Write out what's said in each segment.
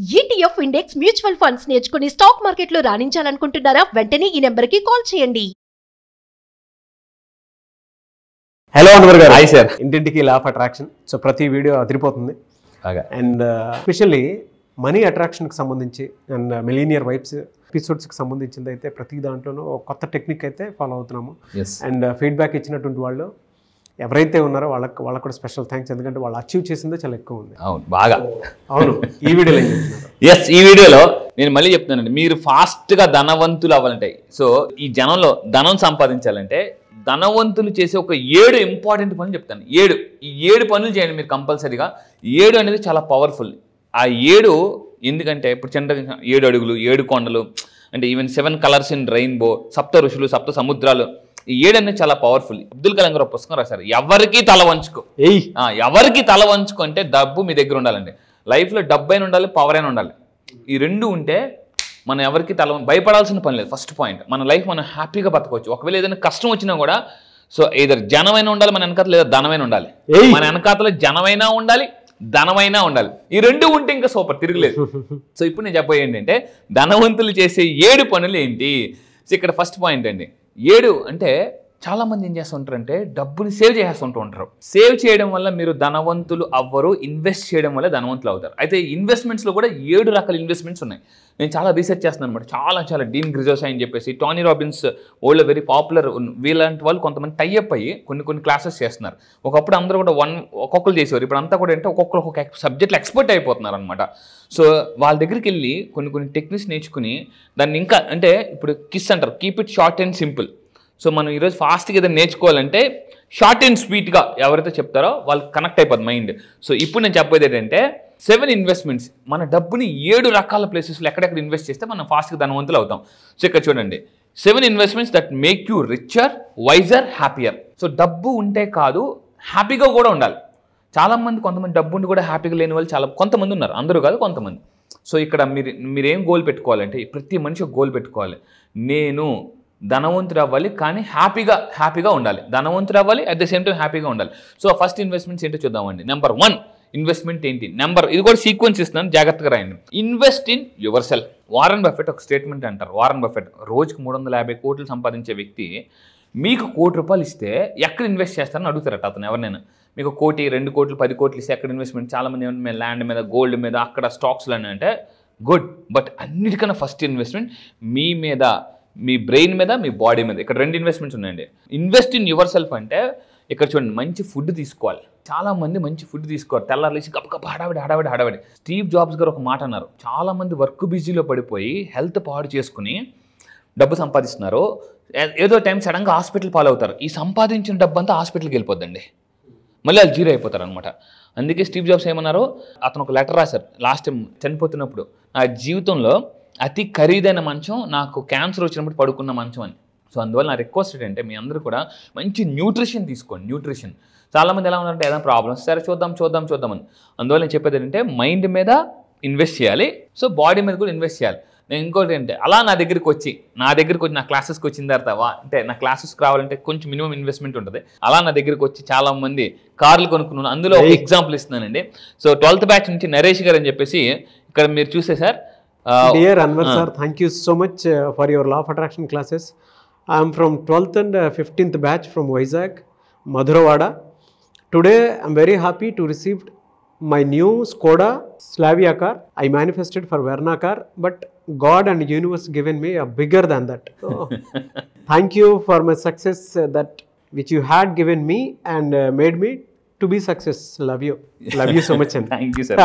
ETF index mutual funds నేర్చుకుని stock మార్కెట్లో రాణించాలనుకుంటున్నారా? వెంటనే ఈ నెంబర్కి కాల్ చేయండి. హలో అన్వర్ గారు. Hi sir. ఇంటింటికి లా ఆఫ్ అట్రాక్షన్. సో ప్రతి వీడియో అదిరిపోతుంది. అండ్ స్పెషల్లీ మనీ అట్రాక్షన్కి సంబంధించి అండ్ మిలీనియర్ వైబ్స్ ఎపిసోడ్స్కి సంబంధించింది అయితే ప్రతి దాంట్లోనూ ఒక కొత్త టెక్నిక్ అయితే ఫాలో అవుతున్నాము. అండ్ ఫీడ్బ్యాక్ ఇచ్చినటువంటి వాళ్ళు ఎవరైతే ఉన్నారో వాళ్ళకు కూడా స్పెషల్ థ్యాంక్స్. ఎందుకంటే వాళ్ళు అచీవ్ చేసిందే చాలా ఎక్కువ ఉంది. అవును, బాగా. అవును, ఈ వీడియోలో ఏం చెప్తున్నారు? ఈ వీడియోలో నేను మళ్ళీ చెప్తున్నానండి, మీరు ఫాస్ట్గా ధనవంతులు అవ్వాలంటే, సో ఈ జనంలో ధనం సంపాదించాలంటే ధనవంతులు చేసే ఒక 7 ఇంపార్టెంట్ పనులు చెప్తాను. ఈ 7 పనులు చేయండి మీరు కంపల్సరీగా. 7 అనేది చాలా పవర్ఫుల్. ఆ 7 ఎందుకంటే ఇప్పుడు చంద్ర 7 అడుగులు, 7 కొండలు, అంటే ఈవెన్ 7 కలర్స్ ఇన్ రెయిన్బో, సప్త ఋషులు, సప్త సముద్రాలు, ఈ 7 అనేది చాలా పవర్ఫుల్. అబ్దుల్ కలాం గారు పుస్తకం రాశారు, ఎవరికి తల వంచుకో. ఎవరికి తల వంచుకో అంటే డబ్బు మీ దగ్గర ఉండాలండి. లైఫ్లో డబ్బు అయినా ఉండాలి, పవర్ అయినా ఉండాలి. ఈ 2 ఉంటే మనం ఎవరికి భయపడాల్సిన పని లేదు. ఫస్ట్ పాయింట్, మన లైఫ్ మనం హ్యాపీగా బతకవచ్చు. ఒకవేళ ఏదైనా కష్టం వచ్చినా కూడా, సో ఏదైనా జనమైనా ఉండాలి మన వెనకాతల, లేదా ధనమైనా ఉండాలి. మన వెనకాతల జనమైనా ఉండాలి, ధనమైనా ఉండాలి. ఈ 2 ఉంటే ఇంకా సూపర్, తిరగలేదు. సో ఇప్పుడు నేను చెప్పబోయే ఏంటంటే ధనవంతులు చేసే 7 పనులు ఏంటి. సో ఇక్కడ ఫస్ట్ పాయింట్ అండి, 7 అంటే చాలా మంది ఏం చేస్తుంటారంటే డబ్బుని సేవ్ చేస్తుంటూ ఉంటారు. సేవ్ చేయడం వల్ల మీరు ధనవంతులు అవ్వరు, ఇన్వెస్ట్ చేయడం వల్ల ధనవంతులు అవుతారు. అయితే ఇన్వెస్ట్మెంట్స్లో కూడా 7 రకాల ఇన్వెస్ట్మెంట్స్ ఉన్నాయి. నేను చాలా రీసెర్చ్ చేస్తున్నాను అనమాట. చాలా డీన్ గ్రిజోస్ అని చెప్పేసి, టోనీ రాబిన్స్, వరల్డ్లో వెరీ పాపులర్ వీళ్ళంటి వాళ్ళు కొంతమంది టైఅప్ అయ్యి కొన్ని క్లాసెస్ చేస్తున్నారు. ఒకప్పుడు అందరూ కూడా ఒక్కొక్కరు చేసేవారు. ఇప్పుడు అంతా కూడా అంటే ఒక్కొక్క సబ్జెక్ట్లో ఎక్స్పర్ట్ అయిపోతున్నారు అనమాట. సో వాళ్ళ దగ్గరికి వెళ్ళి కొన్ని టెక్నిక్స్ నేర్చుకుని దాన్ని ఇంకా అంటే ఇప్పుడు కిస్ అంటారు, keep it short and simple. So మనం ఈరోజు ఫాస్ట్గా ఏదైనా నేర్చుకోవాలంటే షార్ట్ అండ్ స్వీట్గా ఎవరైతే చెప్తారో వాళ్ళు కనెక్ట్ అయిపోతుంది మైండ్. సో ఇప్పుడు నేను చెప్పేది ఏంటంటే 7 ఇన్వెస్ట్మెంట్స్, మన డబ్బుని 7 రకాల ప్లేసెస్లో ఎక్కడెక్కడ ఇన్వెస్ట్ చేస్తే మనం ఫాస్ట్గా ధనవంతులు అవుతాం. సో ఇక్కడ చూడండి, 7 investments that make you richer, wiser, happier. So డబ్బు ఉంటే కాదు, హ్యాపీగా కూడా ఉండాలి. చాలామంది కొంతమంది డబ్బు ఉండి కూడా హ్యాపీగా లేని వాళ్ళు కొంతమంది ఉన్నారు, అందరూ కాదు కొంతమంది. సో ఇక్కడ మీరేం గోల్ పెట్టుకోవాలంటే, ప్రతి మనిషి ఒక గోల్ పెట్టుకోవాలి. నేను ధనవంతుడు అవ్వాలి కానీ హ్యాపీగా ఉండాలి. ధనవంతుడు అవ్వాలి, అట్ ద సేమ్ టైం హ్యాపీగా ఉండాలి. సో ఫస్ట్ ఇన్వెస్ట్మెంట్స్ ఏంటో చూద్దామండి. నెంబర్ 1 ఇన్వెస్ట్మెంట్ ఏంటి? ఇది కూడా సీక్వెన్స్ ఇస్తున్నాను, జాగ్రత్తగా రాయండి. Invest in your self. Warren Buffett ఒక స్టేట్మెంట్ అంటారు. వారన్ బఫెట్ రోజుకి 350 కోట్లు సంపాదించే వ్యక్తి మీకు ₹1,00,00,000 ఇస్తే ఎక్కడ ఇన్వెస్ట్ చేస్తారని అడుగుతారట అతను ఎవరినైనా. మీకు 1 కోటి, 2 కోట్లు, 10 కోట్లు ఇస్తే ఎక్కడ ఇన్వెస్ట్మెంట్? చాలామంది ఏమంటే ల్యాండ్ మీద, గోల్డ్ మీద, అక్కడ స్టాక్స్లో అంటే గుడ్. బట్ అన్నిటికన్నా ఫస్ట్ ఇన్వెస్ట్మెంట్ మీ మీద, మీ బ్రెయిన్ మీద, మీ బాడీ మీద. ఇక్కడ 2 ఇన్వెస్ట్మెంట్స్ ఉన్నాయండి. ఇన్వెస్ట్ ఇన్ యువర్ సెల్ఫ్ అంటే ఇక్కడ చూడండి, మంచి ఫుడ్ తీసుకోవాలి. చాలామంది మంచి ఫుడ్ తీసుకోవాలి. తెల్లారలేసి గప్ప హడావిడి. స్టీవ్ జాబ్స్ గారు ఒక మాట అన్నారు, చాలామంది వర్క్ బిజీలో పడిపోయి హెల్త్ పాడు చేసుకుని డబ్బు సంపాదిస్తున్నారు. ఏదో టైం సడన్గా హాస్పిటల్ పాలవుతారు. ఈ సంపాదించిన డబ్బు అంతా హాస్పిటల్కి వెళ్ళిపోద్దండి, మళ్ళీ వాళ్ళు జీరో అయిపోతారు అనమాట. అందుకే స్టీవ్ జాబ్స్ ఏమన్నారు, అతను ఒక లెటర్ రాశారు లాస్ట్ టైం చనిపోతున్నప్పుడు, నా జీవితంలో అతి ఖరీదైన మంచం నాకు క్యాన్సర్ వచ్చినప్పుడు పడుకున్న మంచం అని. సో అందువల్ల నా రిక్వెస్ట్ ఏంటంటే మీ అందరూ కూడా మంచి న్యూట్రిషన్ తీసుకోండి. న్యూట్రిషన్ చాలామంది ఎలా ఉన్నారంటే ఏదైనా ప్రాబ్లమ్స్, సరే చూద్దాం అని. అందువల్ల నేను చెప్పేది ఏంటంటే మైండ్ మీద ఇన్వెస్ట్ చేయాలి, సో బాడీ మీద కూడా ఇన్వెస్ట్ చేయాలి. నేను ఇంకోటి ఏంటంటే అలా నా దగ్గరికి వచ్చి నా క్లాసెస్కి వచ్చిన తర్వాత అంటే నా క్లాసెస్కి రావాలంటే కొంచెం మినిమం ఇన్వెస్ట్మెంట్ ఉంటుంది. అలా నా దగ్గరికి వచ్చి చాలా మంది కార్లు కొనుక్కున్నాను. అందులో ఒక ఎగ్జాంపుల్ ఇస్తున్నానండి. సో 12th బ్యాచ్ నుంచి నరేష్ గారు అని చెప్పేసి ఇక్కడ మీరు చూస్తే sir. Dear Anwar sir, thank you so much for your law of attraction classes. I am from 12th and 15th batch from Vizag, Madhuravada. Today I am very happy to receive my new Skoda Slavia car. I manifested for Verna car, but God and universe given me a bigger than that. So, thank you for my success that which you had given me and made me to be success. Love you so much. And thank you sir.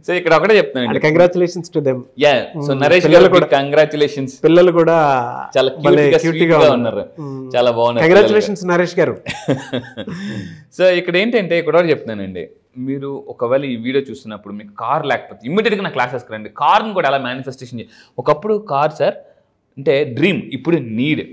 So ఇక్కడ ఒకటే చెప్తానండి, congratulations to them. So Naresh గారు కూడా congratulations. పిల్లలు కూడా చాలా cute గా ఉన్నారు, చాలా బాగున్నారు. కంగ్రాచులేషన్స్ నరేష్ గారు. సో ఇక్కడ ఏంటంటే ఇక్కడ కూడా చెప్తున్నానండి, మీరు ఒకవేళ ఈ వీడియో చూస్తున్నప్పుడు మీకు కార్ లేకపోతే ఇమ్మీడియట్గా నా క్లాసెస్కి రండి. కార్ని కూడా ఎలా మేనిఫెస్టేషన్ ఒకప్పుడు కార్ సార్ అంటే డ్రీమ్, ఇప్పుడు నీడ్.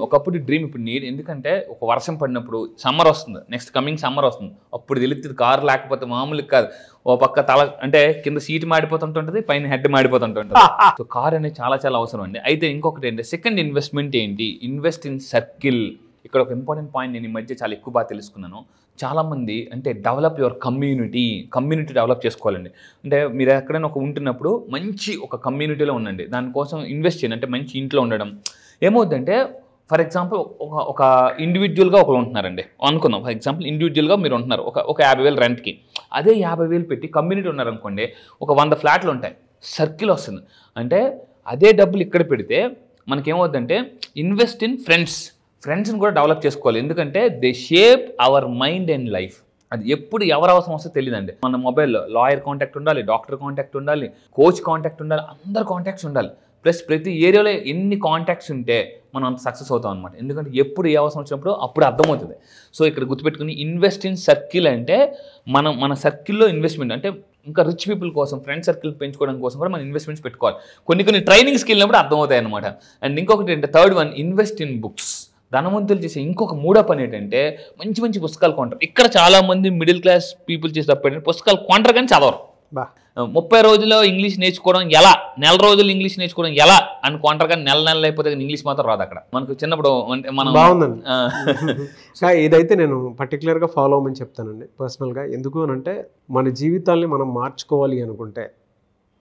ఒకప్పుడు డ్రీమ్, ఇప్పుడు నీడ్. ఎందుకంటే ఒక వర్షం పడినప్పుడు సమ్మర్ వస్తుంది, నెక్స్ట్ కమింగ్ సమ్మర్ వస్తుంది, అప్పుడు తెలుస్తుంది కార్ లేకపోతే మామూలుగా కాదు. ఓ పక్క తల అంటే కింద సీట్ మాడిపోతుంటుంది, పైన హెడ్ మాడిపోతుంటుంది. సో కార్ అనేది చాలా అవసరం అండి. అయితే ఇంకొకటి ఏంటి, సెకండ్ ఇన్వెస్ట్మెంట్ ఏంటి? Invest in circle. ఇక్కడ ఒక ఇంపార్టెంట్ పాయింట్ నేను ఈ మధ్య చాలా ఎక్కువ బాగా తెలుసుకున్నాను. చాలామంది అంటే డెవలప్ యువర్ కమ్యూనిటీ డెవలప్ చేసుకోవాలండి. అంటే మీరు ఎక్కడైనా ఉంటున్నప్పుడు మంచి ఒక కమ్యూనిటీలో ఉండండి, దానికోసం ఇన్వెస్ట్ చేయండి. అంటే మంచి ఇంట్లో ఉండడం ఏమవుతుందంటే, ఫర్ ఎగ్జాంపుల్ ఒక ఇండివిజువల్గా ఒకరు ఉంటున్నారండి అనుకుందాం. ఫర్ ఎగ్జాంపుల్ ఇండివిజువల్గా మీరు ఉంటున్నారు ఒక 50,000 రెంట్కి. అదే 50,000 పెట్టి కమ్యూనిటీ ఉన్నారనుకోండి, ఒక 100 ఫ్లాట్లు ఉంటాయి, సర్కిల్ వస్తుంది. అంటే అదే డబ్బులు ఇక్కడ పెడితే మనకేమవుతుందంటే ఇన్వెస్ట్ ఇన్ ఫ్రెండ్స్ని కూడా డెవలప్ చేసుకోవాలి. ఎందుకంటే they shape our mind and life. అది ఎప్పుడు ఎవరు అవసరం వస్తే తెలియదండి. మన మొబైల్లో లాయర్ కాంటాక్ట్ ఉండాలి, డాక్టర్ కాంటాక్ట్ ఉండాలి, కోచ్ కాంటాక్ట్ ఉండాలి, అందరు కాంటాక్ట్స్ ఉండాలి. ప్లస్ ప్రతి ఏరియాలో ఎన్ని కాంటాక్ట్స్ ఉంటే మనం అంత సక్సెస్ అవుతాం అనమాట. ఎందుకంటే ఎప్పుడు ఏ అవసరం వచ్చినప్పుడు అప్పుడు అర్థమవుతుంది. సో ఇక్కడ గుర్తుపెట్టుకుని ఇన్వెస్ట్ ఇన్ సర్కిల్ అంటే మన సర్కిల్లో ఇన్వెస్ట్మెంట్. అంటే ఇంకా రిచ్ పీపుల్ కోసం ఫ్రెండ్ సర్కిల్ పెంచుకోవడం కోసం కూడా మనం ఇన్వెస్ట్మెంట్స్ పెట్టుకోవాలి. కొన్ని ట్రైనింగ్స్కి వెళ్ళినప్పుడు అర్థమవుతాయి అనమాట. అండ్ ఇంకొకటి ఏంటంటే third one, invest in books. ధనవంతులు చేసే ఇంకొక మూడో పని ఏంటంటే మంచి పుస్తకాలు కొంటారు. ఇక్కడ చాలామంది మిడిల్ క్లాస్ పీపుల్ చేసే తప్పు ఏంటంటే పుస్తకాలు కొంటారు కానీ చదవరు. 30 రోజుల్లో ఇంగ్లీష్ నేర్చుకోవడం ఎలా, నెల రోజులు ఇంగ్లీష్ నేర్చుకోవడం ఎలా అని కొంటారు కానీ నెలలు అయిపోతే ఇంగ్లీష్ మాత్రం రాదు. అక్కడ మనకు చిన్నప్పుడు అంటే మనం బాగుందండి. ఇదైతే నేను పర్టికులర్గా ఫాలో అవ్వమని చెప్తానండి పర్సనల్గా. ఎందుకు అని అంటే మన జీవితాల్ని మనం మార్చుకోవాలి అనుకుంటే,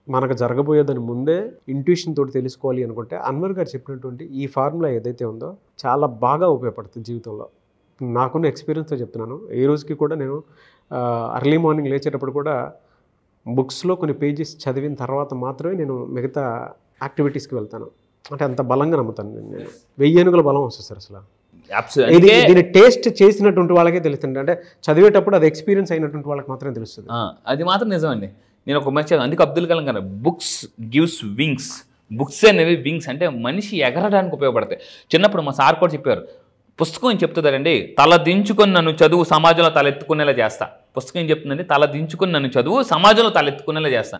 మనకు జరగబోయేదని ముందే ఇంట్యూషన్ తోటి తెలుసుకోవాలి అనుకుంటే, అన్వర్ గారు చెప్పినటువంటి ఈ ఫార్ములా ఏదైతే ఉందో చాలా బాగా ఉపయోగపడుతుంది జీవితంలో. నాకున్న ఎక్స్పీరియన్స్తో చెప్తున్నాను. ఈ రోజుకి కూడా నేను అర్లీ మార్నింగ్ లేచేటప్పుడు కూడా బుక్స్లో కొన్ని పేజెస్ చదివిన తర్వాత మాత్రమే నేను మిగతా యాక్టివిటీస్కి వెళ్తాను. అంటే అంత బలంగా నమ్ముతాను నేను. 1000 ఏనుగుల బలం వస్తుంది సార్ అసలు. దీని టేస్ట్ చేసినటువంటి వాళ్ళకే తెలుస్తుంది. అంటే చదివేటప్పుడు అది ఎక్స్పీరియన్స్ అయినటువంటి వాళ్ళకి మాత్రమే తెలుస్తుంది. అది మాత్రం నిజమండి. నేను ఒక మర్చి అందుకే అబ్దుల్ కలాం గారు బుక్స్ గివ్స్ వింగ్స్. బుక్స్ అనేవి వింగ్స్, అంటే మనిషి ఎగరడానికి ఉపయోగపడతాయి. చిన్నప్పుడు మా సార్ కూడా చెప్పారు, పుస్తకం ఏం చెప్తుందండి, తల దించుకొని నన్ను చదువు సమాజంలో తలెత్తుకునేలా చేస్తా. పుస్తకం ఏం చెప్తుందండి, తల దించుకొని నన్ను చదువు సమాజంలో తలెత్తుకునేలా చేస్తా.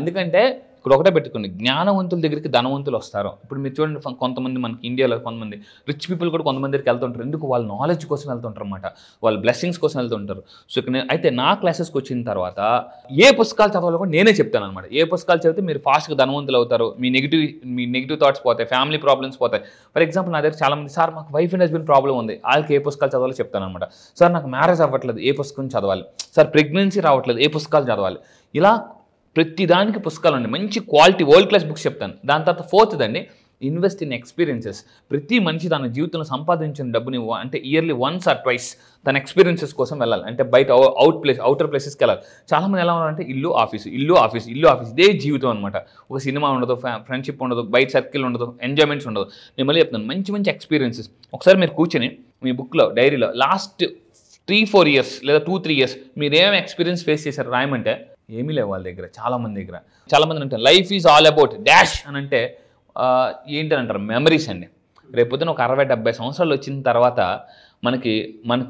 ఎందుకంటే ఇక్కడ ఒకటే పెట్టుకోండి, జ్ఞానవంతుల దగ్గరికి ధనవంతులు వస్తారు. ఇప్పుడు మీరు చూడండి, కొంతమంది మనకి ఇండియాలో కొంతమంది రిచ్ పీపుల్ కూడా కొంతమంది దగ్గరికి వెళ్తుంటారు. ఎందుకు? వాళ్ళ నాలెడ్జ్ కోసం వెళ్తుంటారు అనమాట, వాళ్ళ బ్లెస్సింగ్స్ కోసం వెళ్తుంటారు. సో ఇక్కడ అయితే నా క్లాసెస్కి వచ్చిన తర్వాత ఏ పుస్తకాలు చదవాలో కూడా నేనే చెప్తాను అనమాట. ఏ పుస్తకాలు చదివితే మీరు ఫాస్ట్గా ధనవంతులు అవుతారు, మీ నెగిటివ్ థాట్స్ పోతాయి, ఫ్యామిలీ ప్రాబ్లమ్స్ పోతాయి. ఫర్ ఎగ్జాంపుల్ నా దగ్గర చాలామంది, సార్ మాకు వైఫ్ అండ్ హస్బెండ్ ప్రాబ్లం ఉంది, వాళ్ళకి ఏ పుస్తకాలు చదవాలో చెప్తాను అనమాట. సార్ నాకు మ్యారేజ్ అవ్వట్లేదు, ఏ పుస్తకం చదవాలి? సార్ ప్రెగ్నెన్సీ రావట్లేదు, ఏ పుస్తకాలు చదవాలి? ఇలా ప్రతి దానికి పుస్తకాలు ఉన్నాయి, మంచి క్వాలిటీ వరల్డ్ క్లాస్ బుక్స్ చెప్తాను. దాని తర్వాత ఫోర్త్ అండి, ఇన్వెస్ట్ ఇన్ ఎక్స్పీరియన్సెస్. ప్రతి మనిషి తన జీవితంలో సంపాదించిన డబ్బుని అంటే ఇయర్లీ వన్స్ ఆర్ ట్వైస్ తన ఎక్స్పీరియన్సెస్ కోసం వెళ్ళాలి. అంటే బయట అవుటర్ ప్లేసెస్కి వెళ్ళాలి. చాలామంది ఎలా ఉన్నారంటే ఇల్లు ఆఫీస్ ఇదే జీవితం అనమాట. ఒక సినిమా ఉండదు, ఫ్రెండ్షిప్ ఉండదు, బయట సర్కిల్ ఉండదు, ఎంజాయ్మెంట్స్ ఉండదు. నేను మళ్ళీ చెప్తాను, మంచి ఎక్స్పీరియన్సెస్. ఒకసారి మీరు కూర్చొని మీ బుక్లో డైరీలో లాస్ట్ 3-4 ఇయర్స్ లేదా 2-3 ఇయర్స్ మీరు ఏమేమి ఎక్స్పీరియన్స్ ఫేస్ చేశారు రాయమంటే ఏమీ లేవు వాళ్ళ దగ్గర. చాలామంది అంటే life is all about dash అని అంటే ఏంటని అంటారు, మెమరీస్ అండి. రేపొద్దున ఒక 60-70 సంవత్సరాలు వచ్చిన తర్వాత మనకు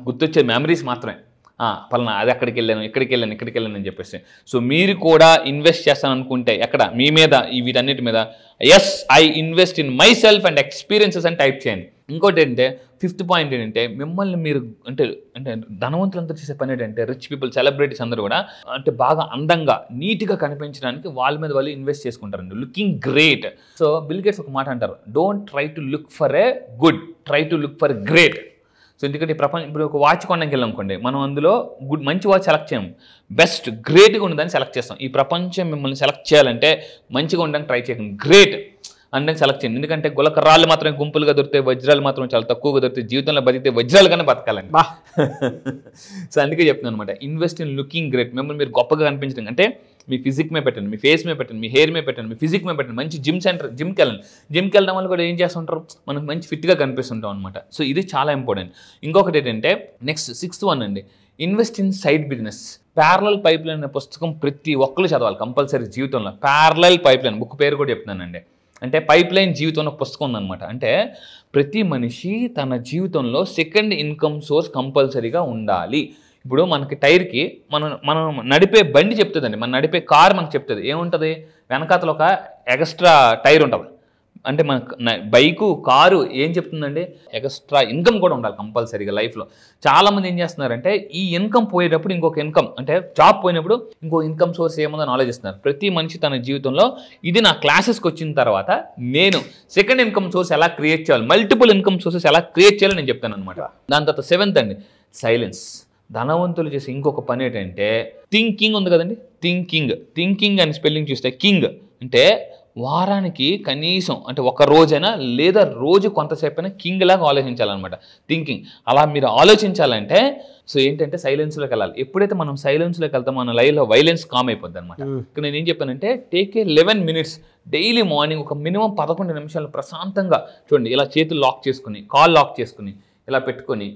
గుర్తొచ్చే మెమరీస్ మాత్రమే. పలానా అది అక్కడికి వెళ్ళాను అని చెప్పేసి. సో మీరు కూడా ఇన్వెస్ట్ చేస్తాను అనుకుంటే ఎక్కడ మీ మీద వీటన్నిటి మీద yes I invest in myself and experiences అని టైప్ చేయండి. ఇంకోటి ఏంటంటే 5th పాయింట్ ఏంటంటే మిమ్మల్ని మీరు అంటే ధనవంతులంతా చేసే పని ఏంటంటే రిచ్ పీపుల్ సెలబ్రిటీస్ అందరూ కూడా అంటే బాగా అందంగా నీట్గా కనిపించడానికి వాళ్ళ మీద వాళ్ళు ఇన్వెస్ట్ చేసుకుంటారండి, looking great. So bill gates ఒక మాట అంటారు, don't try to look for a good, try to look for great. So ఎందుకంటే ఇప్పుడు ఒక వాచ్ కొనడానికి వెళ్ళాం అనుకోండి, మనం అందులో మంచి వాచ్ సెలెక్ట్ చేయం, బెస్ట్ గ్రేట్గా ఉండదని సెలెక్ట్ చేస్తాం. ఈ ప్రపంచం మిమ్మల్ని సెలెక్ట్ చేయాలంటే మంచిగా ఉండడానికి ట్రై చేయకండి, గ్రేట్ అంటే సెలెక్ట్ చేయండి. ఎందుకంటే గులకరాళ్ళు మాత్రమే గుంపులుగా దొరుకుతాయి, వజ్రాలు మాత్రం చాలా తక్కువగా దొరుకుతాయి. జీవితంలో బతికితే వజ్రాలుగానే బతకాలండి. సో అందుకే చెప్తున్నాను అనమాట, ఇన్వెస్ట్ ఇన్ లుకింగ్ గ్రేట్. మిమ్మల్ని మీరు గొప్పగా కనిపించడం అంటే మీ ఫిజిక్ మీద పెట్టండి, మీ ఫేస్ మీద పెట్టండి, మీ హెయిర్ మీద పెట్టండి, మీ ఫిజిక్ మీద పెట్టండి. మంచి జిమ్కి వెళ్ళడం వల్ల కూడా ఏం చేస్తుంటారు, మనకు మంచి ఫిట్గా కనిపిస్తుంటాం అనమాట. సో ఇది చాలా ఇంపార్టెంట్. ఇంకొకటి ఏంటంటే నెక్స్ట్ 6th వన్ అండి, invest in side business. Parallel pipe line అనే పుస్తకం ప్రతి ఒక్కరు చదవాలి కంపల్సరీ జీవితంలో. ప్యారలల్ పైప్ లైన్ బుక్ పేరు కూడా చెప్తున్నానండి. అంటే పైప్ లైన్ జీవితంలో ఒక పుస్తకం ఉందన్నమాట. అంటే ప్రతి మనిషి తన జీవితంలో సెకండ్ ఇన్కమ్ సోర్స్ కంపల్సరీగా ఉండాలి. ఇప్పుడు మనకి టైర్కి మనం నడిపే బండి చెప్తుందండి, మనం నడిపే కారు మనకు చెప్తుంది. ఏముంటుంది, వెనకాతలో ఒక ఎక్స్ట్రా టైర్ ఉంటుంది. అంటే మన బైకు కారు ఏం చెప్తుందండి, ఎక్స్ట్రా ఇన్కమ్ కూడా ఉండాలి కంపల్సరీగా లైఫ్లో. చాలామంది ఏం చేస్తున్నారంటే ఈ ఇన్కమ్ పోయేటప్పుడు ఇంకొక ఇన్కమ్, అంటే జాబ్ పోయినప్పుడు ఇంకో ఇన్కమ్ సోర్స్ ఏముందని ఆలోచిస్తున్నారు. ప్రతి మనిషి తన జీవితంలో ఇది నా క్లాసెస్కి వచ్చిన తర్వాత నేను సెకండ్ ఇన్కమ్ సోర్స్ ఎలా క్రియేట్ చేయాలి, మల్టిపుల్ ఇన్కమ్ సోర్సెస్ ఎలా క్రియేట్ చేయాలని నేను చెప్తాను అనమాట. దాని తర్వాత 7th అండి, సైలెన్స్. ధనవంతులు చేసే ఇంకొక పని ఏంటంటే థింకింగ్ ఉంది కదండి, థింకింగ్ అని స్పెల్లింగ్ చూస్తే కింగ్ అంటే వారానికి కనీసం అంటే ఒక రోజైనా లేదా రోజు కొంతసేపు అయినా కింగ్ లాగా ఆలోచించాలన్నమాట. థింకింగ్ అలా మీరు ఆలోచించాలంటే సో ఏంటంటే సైలెన్స్లోకి వెళ్ళాలి. ఎప్పుడైతే మనం సైలెన్స్లోకి వెళ్తాం మన లైఫ్లో వైలెన్స్ కామ్ అయిపోద్ది అనమాట. ఇక్కడ నేను ఏం చెప్పానంటే take a 11 minutes daily morning ఒక మినిమం 11 నిమిషాలు ప్రశాంతంగా చూడండి, ఇలా చేతులు లాక్ చేసుకుని కాల్ లాక్ చేసుకుని ఇలా పెట్టుకొని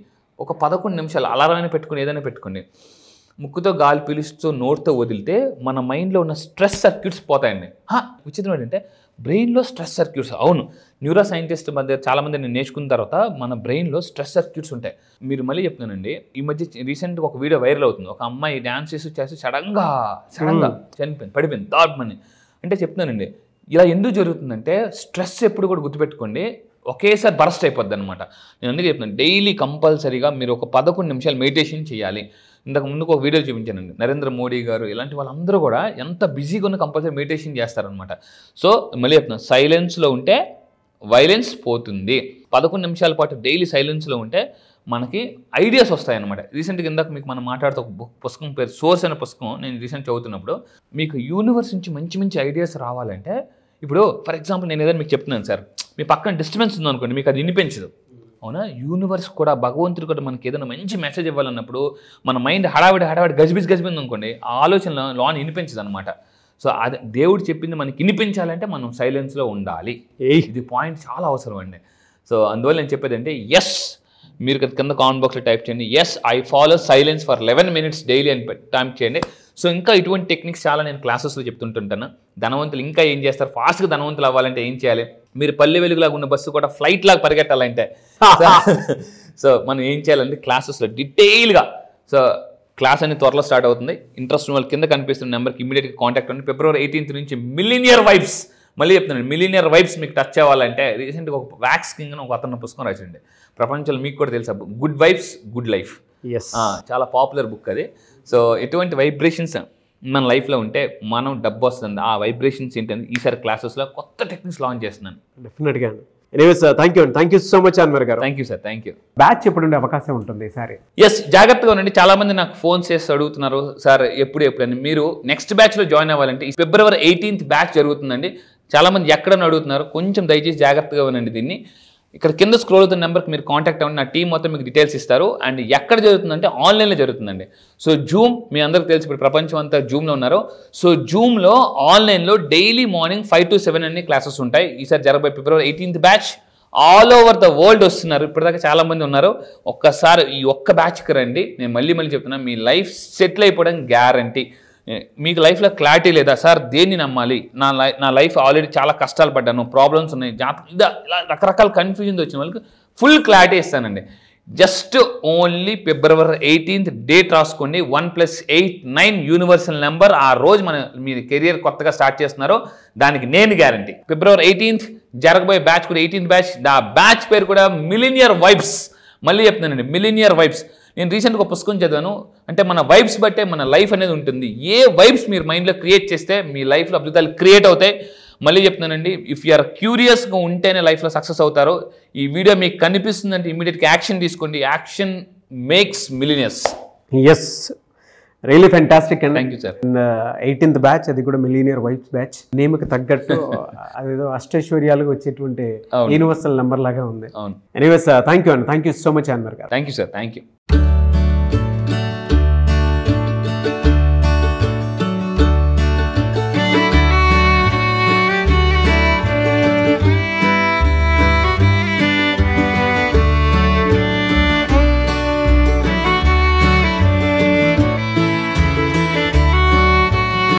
ఒక 11 నిమిషాలు అలారమైనా పెట్టుకుని ఏదైనా పెట్టుకోండి. ముక్కుతో గాలి పీలుస్తూ నోట్తో వదిలితే మన మైండ్లో ఉన్న స్ట్రెస్ సర్క్యూట్స్ పోతాయండి. విచిత్రం ఏంటంటే బ్రెయిన్లో స్ట్రెస్ సర్క్యూట్స్, అవును న్యూరో సైంటిస్ట్ మధ్య చాలామంది నేను నేర్చుకున్న తర్వాత మన బ్రెయిన్లో స్ట్రెస్ సర్క్యూట్స్ ఉంటాయి. మీరు మళ్ళీ చెప్తున్నానండి, ఈ మధ్య రీసెంట్గా ఒక వీడియో వైరల్ అవుతుంది. ఒక అమ్మాయి డ్యాన్స్ చేసి సడన్గా చనిపోయింది, పడిపోయింది దాట్మని. అంటే చెప్తున్నానండి ఇలా ఎందుకు జరుగుతుందంటే స్ట్రెస్ ఎప్పుడు కూడా గుర్తుపెట్టుకోండి ఒకేసారి బరస్ట్ అయిపోద్ది అనమాట. నేను అందుకే చెప్తున్నాను డైలీ కంపల్సరీగా మీరు ఒక 11 నిమిషాలు మెడిటేషన్ చేయాలి. ఇంతకు ముందుకు ఒక వీడియో చూపించానండి, నరేంద్ర మోడీ గారు ఇలాంటి వాళ్ళందరూ కూడా ఎంత బిజీగా ఉన్న కంపల్సరీ మెడిటేషన్ చేస్తారనమాట. సో మళ్ళీ చెప్తున్నాను సైలెన్స్లో ఉంటే వైలెన్స్ పోతుంది. 11 నిమిషాల పాటు డైలీ సైలెన్స్లో ఉంటే మనకి ఐడియాస్ వస్తాయన్నమాట. రీసెంట్గా ఇందాక మీకు మనం మాట్లాడుతూ ఒక పుస్తకం పేరు సోర్స్ అనే పుస్తకం నేను రీసెంట్ చదువుతున్నప్పుడు మీకు యూనివర్స్ నుంచి మంచి ఐడియాస్ రావాలంటే ఇప్పుడు ఫర్ ఎగ్జాంపుల్ నేను ఏదైనా మీకు చెప్తున్నాను సార్, మీ పక్కన డిస్టర్బెన్స్ ఉందనుకోండి మీకు అది వినిపించదు, అవునా? యూనివర్స్ కూడా భగవంతుడు కూడా మనకి ఏదైనా మంచి మెసేజ్ ఇవ్వాలన్నప్పుడు మన మైండ్ హడావిడి గజిబిజ్ అనుకోండి ఆ ఆలోచనలో లోన్ వినిపించదు అనమాట. సో అది దేవుడు చెప్పింది మనకి వినిపించాలంటే మనం సైలెన్స్లో ఉండాలి. ఇది పాయింట్ చాలా అవసరం అండి. సో అందువల్ల నేను చెప్పేది అంటే ఎస్ మీరు కింద కామెంట్ బాక్స్లో టైప్ చేయండి yes I follow silence for 11 minutes daily అని టైప్ చేయండి. సో ఇంకా ఇటువంటి టెక్నిక్స్ చాలా నేను క్లాసెస్లో చెప్తుంటాను. ధనవంతులు ఇంకా ఏం చేస్తారు, ఫాస్ట్గా ధనవంతులు అవ్వాలంటే ఏం చేయాలి, మీరు పల్లె వెలుగులాగా ఉన్న బస్సు కూడా ఫ్లైట్ లాగా పరిగెట్టాలంటే సో మనం ఏం చేయాలంటే క్లాసెస్లో డీటెయిల్గా. సో క్లాస్ అనేది త్వరలో స్టార్ట్ అవుతుంది. ఇంట్రెస్ట్ ఉన్న వాళ్ళు కింద కనిపిస్తున్న నెంబర్కి ఇమీడియట్గా కాంటాక్ట్ అవ్వండి. February 18th నుంచి మిలీనియర్ వైబ్స్, మళ్ళీ చెప్తున్నాను మిలీనియర్ వైబ్స్ మీకు టచ్ అవ్వాలంటే రీసెంట్గా ఒక వ్యాక్స్ కింగ్ అని ఒక అతను పుస్తకం రాసిండే. ప్రపంచంలో మీకు కూడా తెలుసా గుడ్ వైబ్స్ గుడ్ లైఫ్, చాలా పాపులర్ బుక్ అది. సో ఎటువంటి వైబ్రేషన్స్ మన లైఫ్లో ఉంటే మనం డబ్బు వస్తుంది. ఆ వైబ్రేషన్స్ ఏంటంటే ఈసారి క్లాసెస్లో కొత్త టెక్నిక్స్ లాంచ్ చేస్తున్నాను. డెఫినెట్గా. Anyways thank you so much Anwar గారు. Thank you sir, thank you. Batch ఎప్పుడు ఉండే అవకాశం ఉంటుంది ఈసారి? ఎస్, జాగ్రత్తగా ఉండండి. చాలా మంది నాకు ఫోన్ చేసి అడుగుతున్నారు సార్ ఎప్పుడని. మీరు నెక్స్ట్ బ్యాచ్లో జాయిన్ అవ్వాలంటే February 18th బ్యాచ్ జరుగుతుందండి. చాలా మంది ఎక్కడని అడుగుతున్నారు, కొంచెం దయచేసి జాగ్రత్తగా ఉండండి. దీన్ని ఇక్కడ కింద స్క్రోల్ అవుతున్న నెంబర్కి మీరు కాంటాక్ట్ అవ్వండి, నా టీం మొత్తం మీకు డీటెయిల్స్ ఇస్తారు. అండ్ ఎక్కడ జరుగుతుందంటే ఆన్లైన్లో జరుగుతుందండి. సో జూమ్ మీ అందరికీ తెలిసి ఇప్పుడు ప్రపంచం అంతా జూమ్లో ఉన్నారు. సో జూమ్లో ఆన్లైన్లో డైలీ మార్నింగ్ 5 to 7 అన్ని క్లాసెస్ ఉంటాయి. ఈసారి జరగబోయే February 18th batch all over the world వస్తున్నారు. ఇప్పటిదాకా చాలా మంది ఉన్నారు. ఒక్కసారి ఈ ఒక్క బ్యాచ్కి రండి. నేను మళ్ళీ చెప్తున్నా, మీ లైఫ్ సెటిల్ అయిపోవడం గ్యారంటీ. మీకు లైఫ్లో క్లారిటీ లేదా సార్, దేన్ని నమ్మాలి, నా లైఫ్ ఆల్రెడీ చాలా కష్టాలు పడ్డాను, ప్రాబ్లమ్స్ ఉన్నాయి, ఇలా రకరకాల కన్ఫ్యూజన్ వచ్చిన వాళ్ళకి ఫుల్ క్లారిటీ ఇస్తానండి. Just only February 18th date రాసుకోండి. 1+8 9 యూనివర్సల్ నెంబర్. ఆ రోజు మీరు కెరియర్ కొత్తగా స్టార్ట్ చేస్తున్నారో దానికి నేను గ్యారంటీ. February 18th జరగబోయే బ్యాచ్ కూడా 18th బ్యాచ్. ఆ బ్యాచ్ పేరు కూడా మిలీనియర్ వైబ్స్. మళ్ళీ చెప్తున్నానండి మిలీనియర్ వైబ్స్. నేను రీసెంట్గా ఒక పుస్తకం చదివాను, అంటే మన వైబ్స్ బట్టే మన లైఫ్ అనేది ఉంటుంది. ఏ వైబ్స్ మీరు మైండ్లో క్రియేట్ చేస్తే మీ లైఫ్లో అద్భుతాలు క్రియేట్ అవుతాయి. మళ్ళీ చెప్తున్నానండి, ఇఫ్ యు ఆర్ క్యూరియస్గా ఉంటేనే లైఫ్లో సక్సెస్ అవుతారు. ఈ వీడియో మీకు కనిపిస్తుందంటే ఇమీడియట్గా యాక్షన్ తీసుకోండి. Action makes millionaires. Yes, really fantastic అండి. Thank you sir. 18th batch, అది కూడా మిలీనియర్ వైబ్స్ బ్యాచ్. నేమ్కి తగ్గట్టు అదేదో అష్టైశ్వర్యాలుగా వచ్చేటువంటి యూనివర్సల్ నెంబర్ లాగా ఉంది. అవును. Anyways thank you so much Anwar గారు. Thank you sir, thank you.